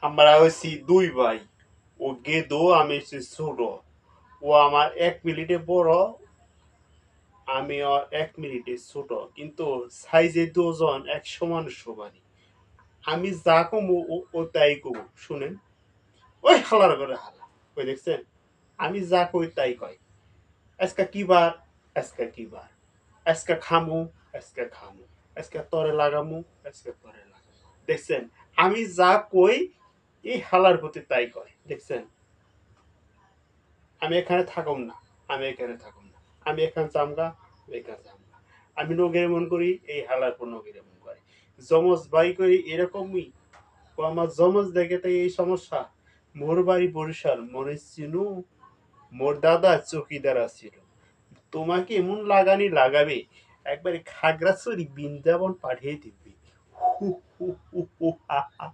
আমরা হচ্ছি দুই ভাই। ও গেদো, আমি হচ্ছি ছোট। ও আমার 1 মিনিটে বড়, আমি ওর 1 মিনিটে ছোট, কিন্তু সাইজে দুজন এক সমান সমানই। আমি যা কমু ও তাই কমু, শুনেন। ওই হালার করে হালা, ওই দেখছেন, আমি যা কই তাই কয়। আজকে কি বার, আজকে কি বার, আজকে খামু, আজকে খামু, আজকে তরে লাগামু, আজকে তরে লাগামু। দেখছেন, আমি যা কই এই হালার প্রতি তাই কয়, দেখছেন। আমি এখানে থাকুম না, আমি এখানে থাকুম না, আমি এখানে চামগা, এখানে চামগা। আমি নগের মন করি, এই হালার পর নগের মন করে। যমজ ভাই করি এরকমই। ও আমার যমজ দেখে তাই এই সমস্যা। মোর বাড়ি বরিশাল, মনে চিনু, মোর দাদা চকিদার আছিল। তোমাকে এমন লাগানি লাগাবে, একবারে খাগড়াছড়ি বৃন্দাবন পাঠিয়ে দিবে। হু হু হু হু হা হা।